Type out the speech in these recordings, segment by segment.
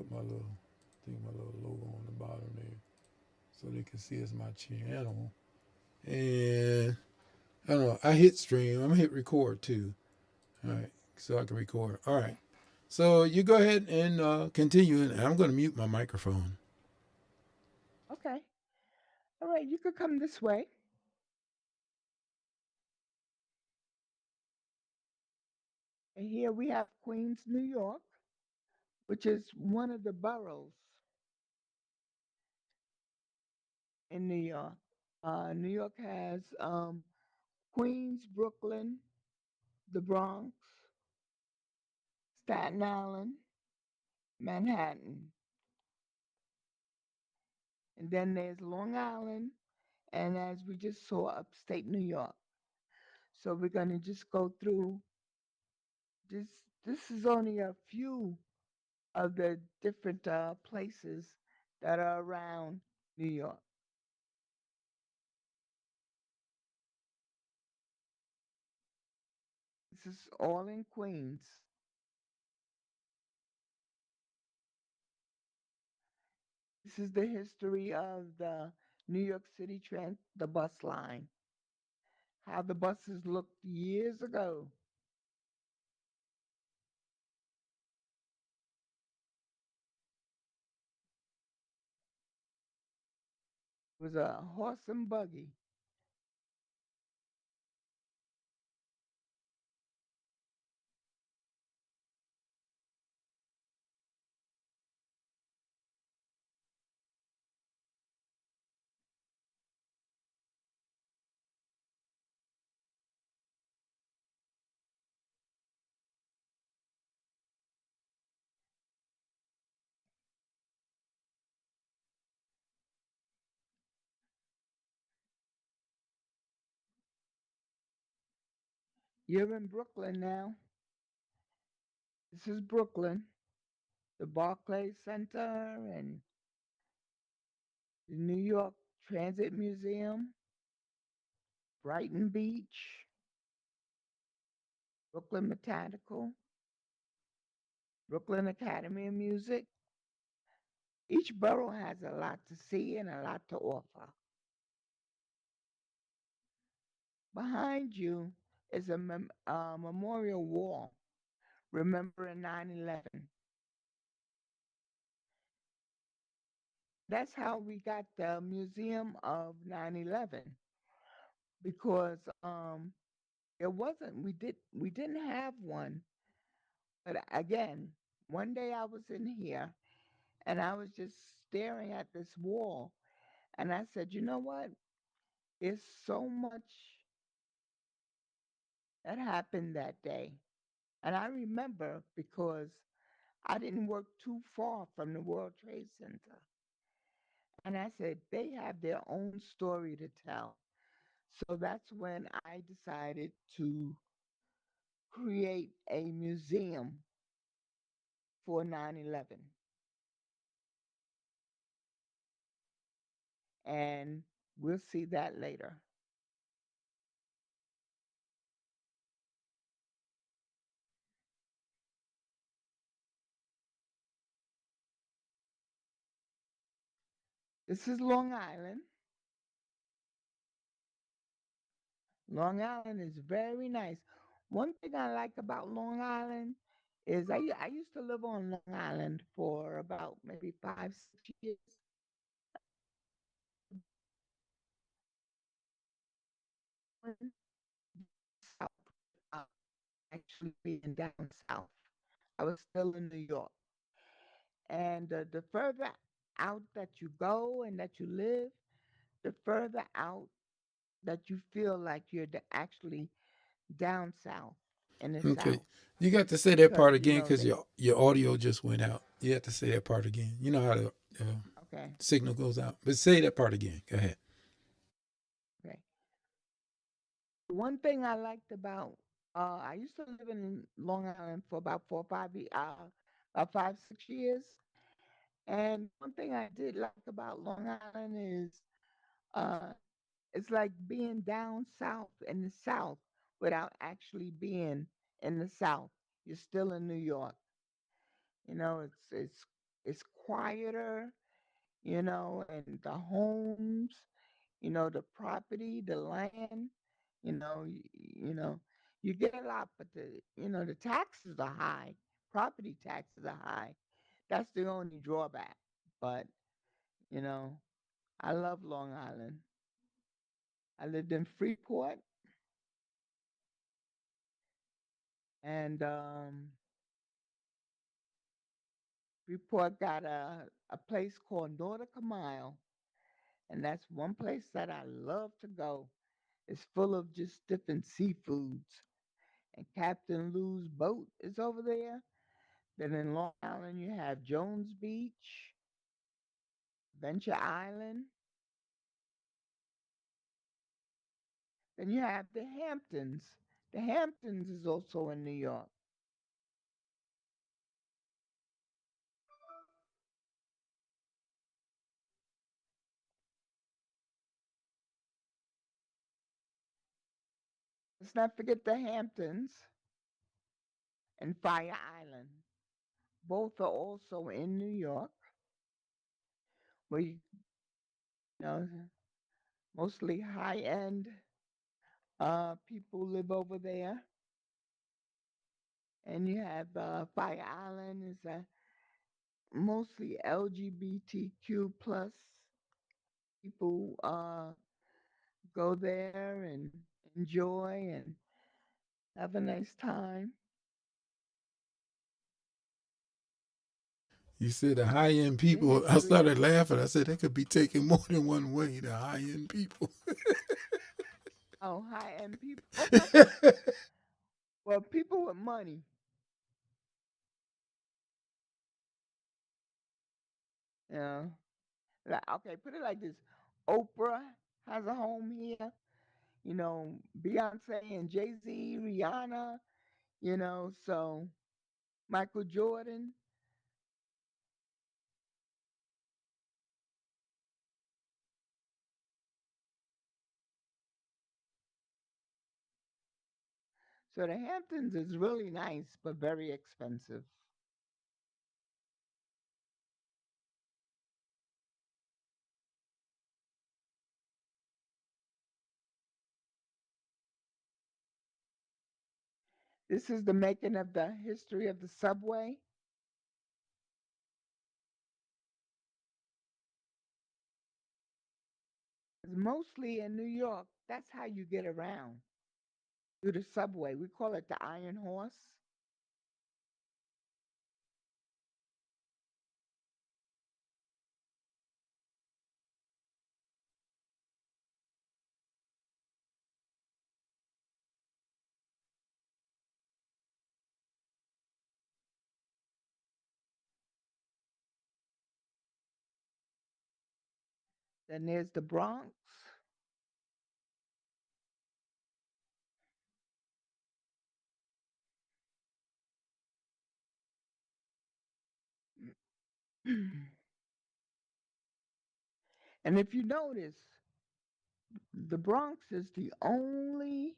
put my little logo on the bottom there, so they can see it's my channel. And I don't know. I hit stream. I'm gonna hit record too. All right, so I can record. All right. So you go ahead and continue, and I'm gonna mute my microphone. Okay. All right, you could come this way. And here we have Queens, New York, which is one of the boroughs in New York. New York has Queens, Brooklyn, the Bronx, Staten Island, Manhattan. And then there's Long Island, and as we just saw, upstate New York. So we're going to just go through this. This is only a few of the different places that are around New York. This is all in Queens. This is the history of the New York City the bus line, how the buses looked years ago. It was a horse and buggy. You're in Brooklyn now. This is Brooklyn, the Barclays Center, and the New York Transit Museum, Brighton Beach, Brooklyn Botanical, Brooklyn Academy of Music. Each borough has a lot to see and a lot to offer. Behind you is a memorial wall remembering 9/11. That's how we got the Museum of 9/11 because it wasn't we didn't have one. But again, one day I was in here and I was just staring at this wall and I said, "You know what? It's so much that happened that day." And I remember because I didn't work too far from the World Trade Center. And I said, they have their own story to tell. So that's when I decided to create a museum for 9/11. And we'll see that later. This is Long Island. Long Island is very nice. One thing I like about Long Island is I used to live on Long Island for about maybe 5, 6 years. South, uh, actually being down south. I was still in New York. And the further out that you go and that you live, the further out that you feel like you're actually down south in the Okay, south you got to say that because part again because they your audio just went out. You have to say that part again. You know how the okay, signal goes out, but say that part again. Go ahead. okay. One thing I liked about I used to live in Long Island for about 5, 6 years, and one thing I did like about Long Island is uh, it's like being down south in the south without actually being in the south. You're still in New York. You know, it's It's quieter, and the homes, the property, the land, you know, you get a lot, but the taxes are high. Property taxes are high. That's the only drawback. But, you know, I love Long Island. I lived in Freeport, and Freeport got a place called Nautica Mile, and that's one place that I love to go. It's full of just different seafoods. And Captain Lou's boat is over there. Then in Long Island, you have Jones Beach, Venture Island. Then you have the Hamptons. The Hamptons is also in New York. Let's not forget the Hamptons and Fire Island. Both are also in New York, where know mostly high end people live over there. And you have Fire Island is mostly LGBTQ plus people go there and enjoy and have a nice time. You said the high end The people. I history. started laughing. I said that could be taken more than one way. The high end people. Oh, high end people. Well, people with money. You know, okay, put it like this: Oprah has a home here. Beyonce and Jay Z, Rihanna. So Michael Jordan. So the Hamptons is really nice, but very expensive. This is the making of the history of the subway. It's mostly in New York. That's how you get around through the subway. We call it the Iron Horse. Then there's the Bronx. And if you notice, the Bronx is the only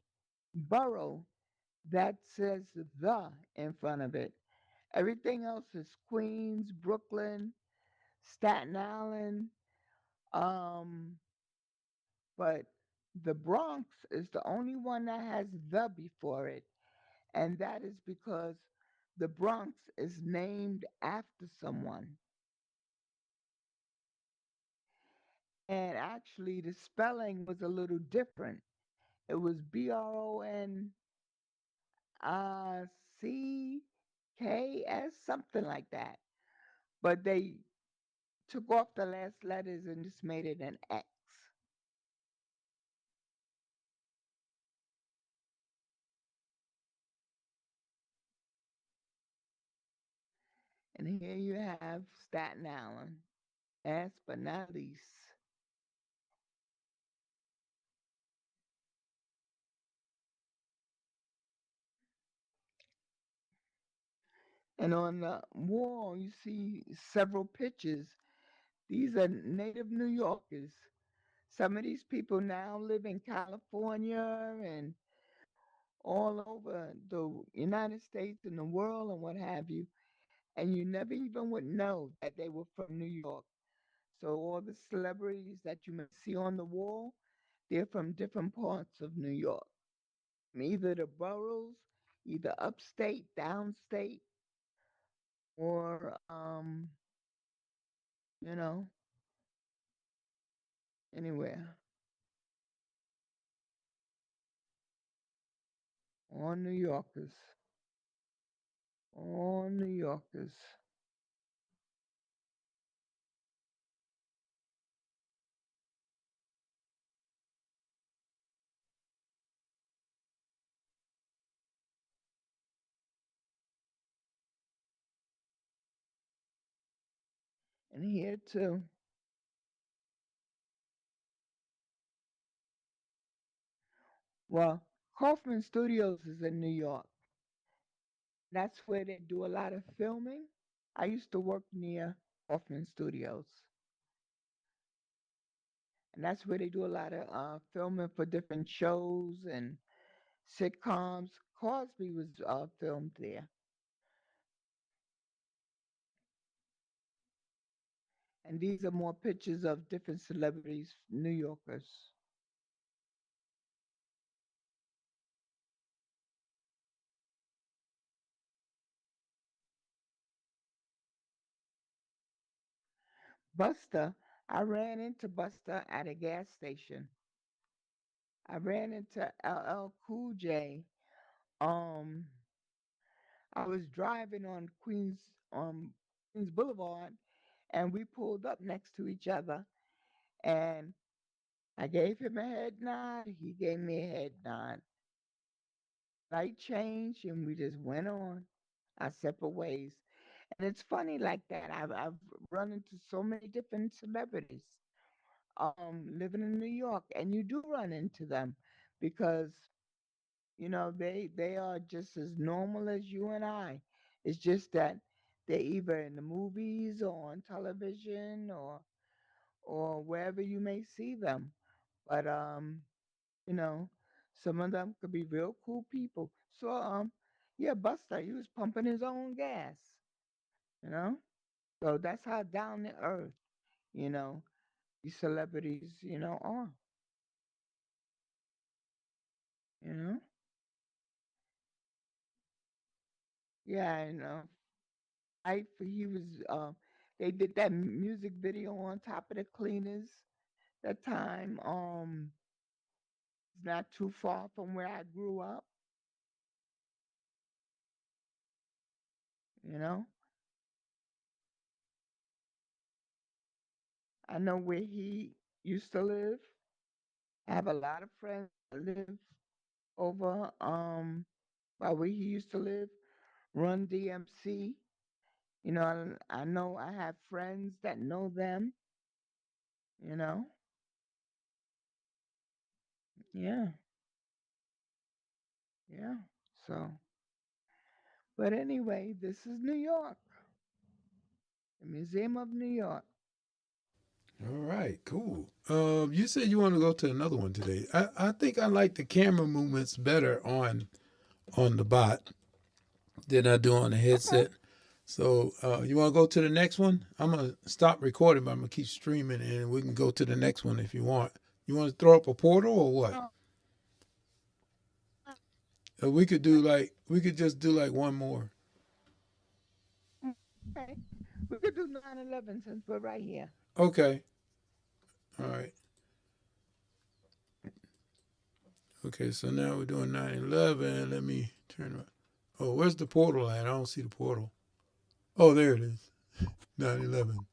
borough that says the in front of it. Everything else is Queens, Brooklyn, Staten Island. Um, but the Bronx is the only one that has the before it. And that is because the Bronx is named after someone. And actually, the spelling was a little different. It was Broncs, something like that. But they took off the last letters and just made it an X. And here you have Staten Island. Last but not least. And on the wall, you see several pictures. These are native New Yorkers. Some of these people now live in California and all over the United States and the world and what have you. and you never even would know that they were from New York. So all the celebrities that you may see on the wall, they're from different parts of New York, either the boroughs, either upstate, downstate, or you know, anywhere. All New Yorkers. All New Yorkers. And here too. Well, Kaufman Studios is in New York. That's where they do a lot of filming. I used to work near Kaufman Studios, and that's where they do a lot of filming for different shows and sitcoms. Cosby was filmed there, and these are more pictures of different celebrities, New Yorkers. Buster, I ran into Buster at a gas station. I ran into LL Cool J. Um, I was driving on Queens Boulevard, and we pulled up next to each other, and I gave him a head nod. He gave me a head nod. Light changed, and we just went on our separate ways. And it's funny like that. I've run into so many different celebrities living in New York, and you do run into them because they are just as normal as you and I. It's just that they're either in the movies or on television or wherever you may see them. But you know, some of them could be real cool people. So yeah, Buster, he was pumping his own gas, you know? So that's how down to earth, you know, these celebrities, are, you know? Yeah, and he was they did that music video on top of the cleaners that time. It's not too far from where I grew up, you know. I know where he used to live. I have a lot of friends that live over by where he used to live, Run DMC. I know I have friends that know them, you know. Yeah, yeah. So, but anyway, this is New York, the Museum of New York. All right, cool. You said you want to go to another one today. I think I like the camera movements better on the bot than I do on the Okay. headset. So you want to go to the next one? I'm gonna stop recording, but I'm gonna keep streaming, and we can go to the next one if you want. You want to throw up a portal or what? Oh, We could just do like one more. okay. We could do 9/11 since we're right here. Okay. All right. Okay. So now we're doing 9/11. Let me turn. Oh, where's the portal at? I don't see the portal. Oh, there it is. 9/11.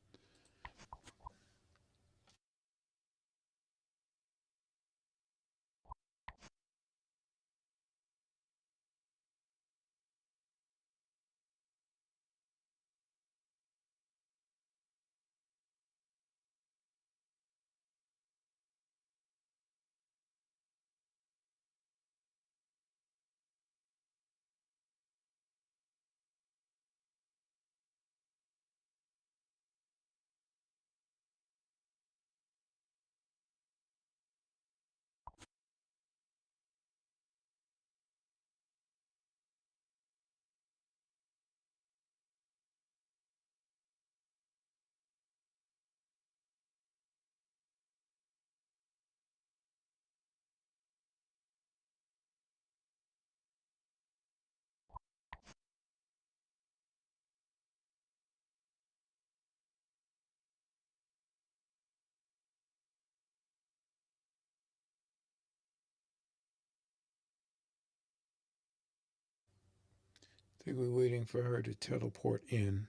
I think we're waiting for her to teleport in.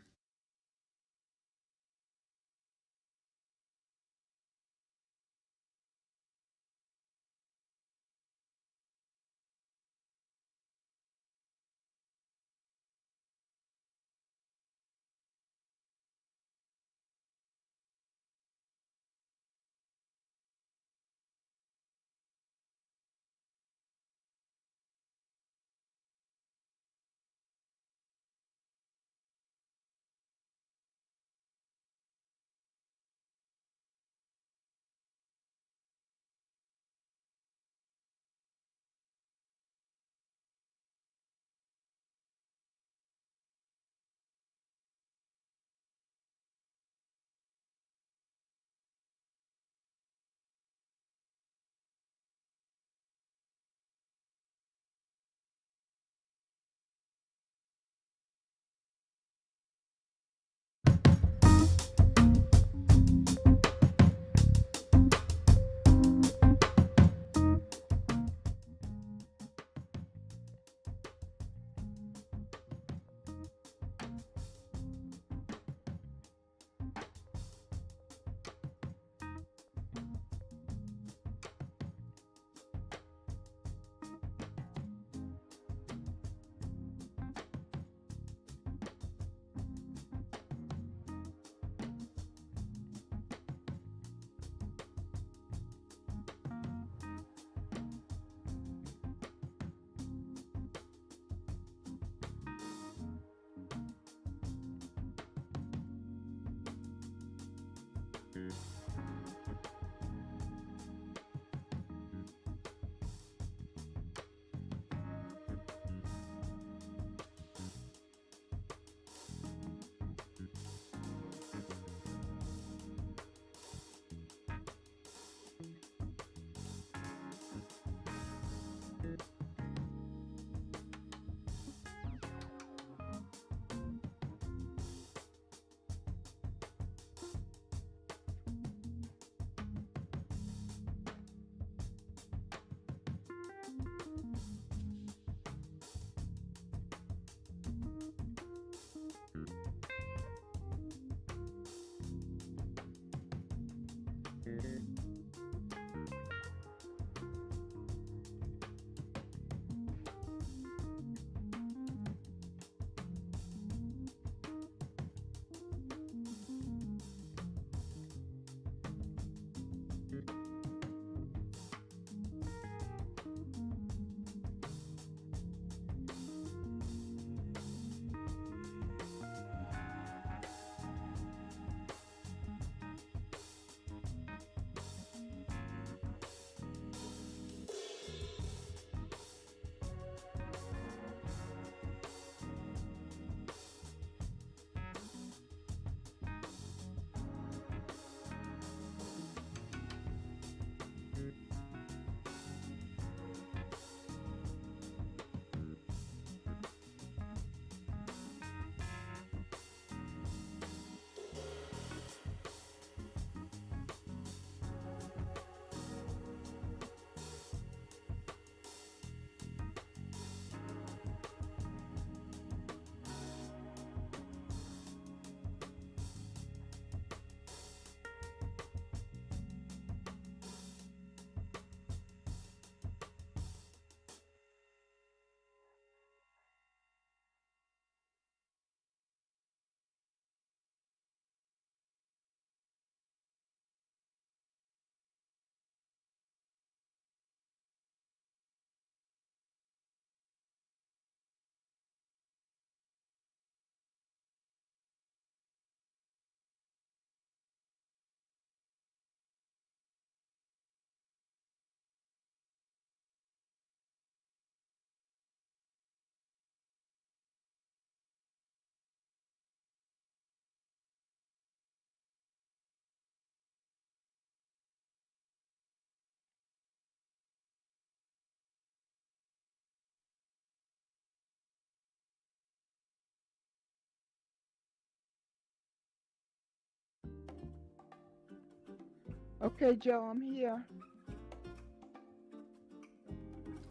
Okay, Joe, I'm here.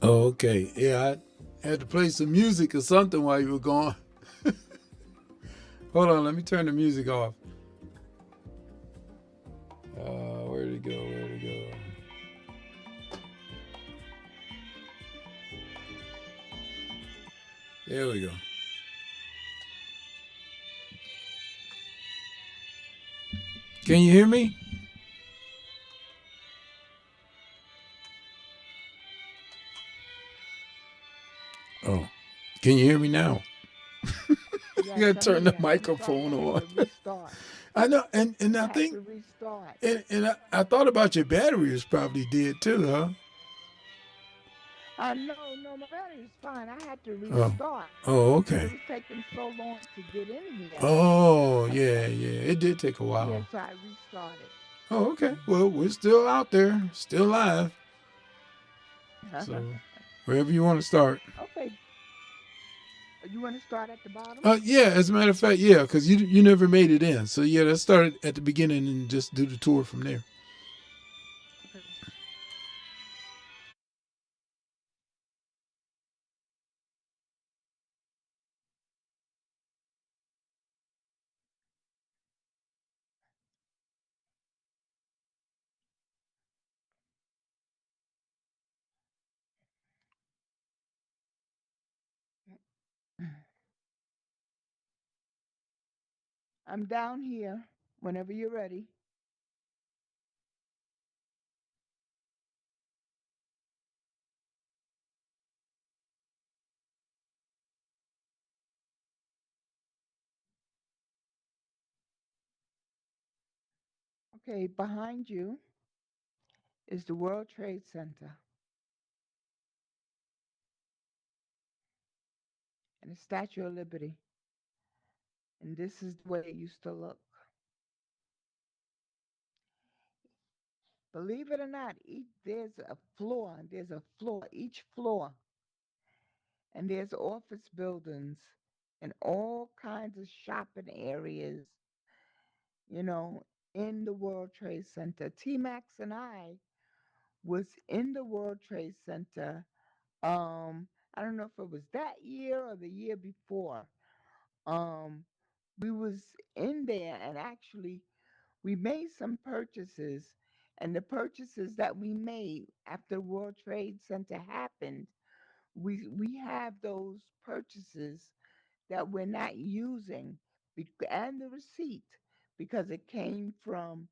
Oh, okay. Yeah, Had to play some music or something while you were gone. Hold on, let me turn the music off. Where did it go? Where did it go? There we go. Can you hear me? Oh, can you hear me now? You Yes, gotta I'm turn the here. I'm sorry. microphone I had on. to restart. I know, and I I had think, to restart. and I thought about your battery was probably dead too, huh? No, no, my battery's fine. I had to Oh, restart oh, because okay. it was taking so long to get in here. Oh, I, yeah, I, yeah. It did take a yeah, while. so I restarted. Oh, okay. Well, we're still out there, still live. So wherever you want to start. Okay, you want to start at the bottom? Yeah. As a matter of fact, yeah, because you never made it in. So yeah, let's start at the beginning and just do the tour from there. Okay. I'm down here whenever you're ready. Okay, behind you is the World Trade Center and the Statue of Liberty. And this is the way it used to look. Believe it or not, there's a floor, each floor, and there's office buildings and all kinds of shopping areas, you know, in the World Trade Center. T Max and I was in the World Trade Center. I don't know if it was that year or the year before. Um, we was in there and actually we made some purchases, and the purchases that we made after World Trade Center happened, we have those purchases that we're not using, and the receipt because it came from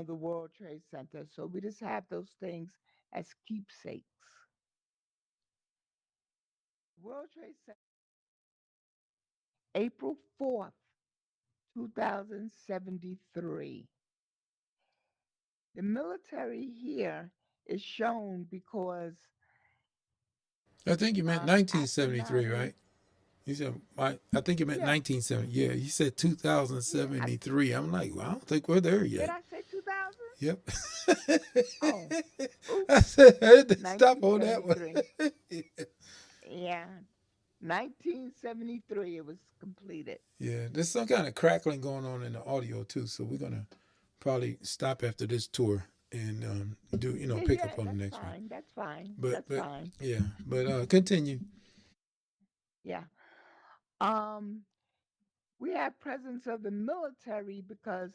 the World Trade Center. So we just have those things as keepsakes. World Trade Center, April 4th, 2073. The military here is shown because I think you meant after 1973, 9 right? You said I think you meant yeah, 1970. Yeah, you said yeah. 2073. I'm like, well, I don't think we're there Did yet. I say 2000? Yep. Oh, oops, I said I had to stop on that one. 1973. Yeah, 1973 it was completed. Yeah, there's some kind of crackling going on in the audio too, so we're gonna probably stop after this tour and do Yeah, pick yeah, up on the that's next one. fine. That's fine. But That's but fine. yeah, but continue. Yeah. Um, we have presence of the military because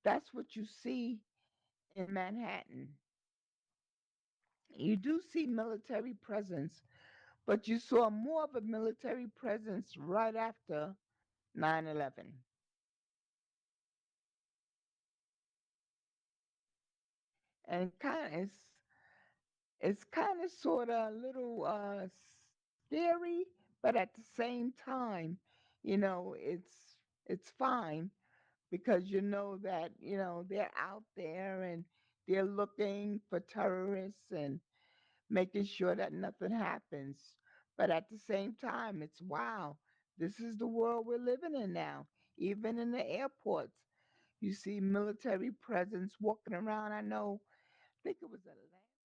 that's what you see in Manhattan. You do see military presence, but you saw more of a military presence right after 9/11. And it's kind of sort of a little scary, but at the same time, it's fine because you know that they're out there and they're looking for terrorists and making sure that nothing happens. But at the same time, it's wow, this is the world we're living in now. Even in the airports, you see military presence walking around. I think it was Atlanta.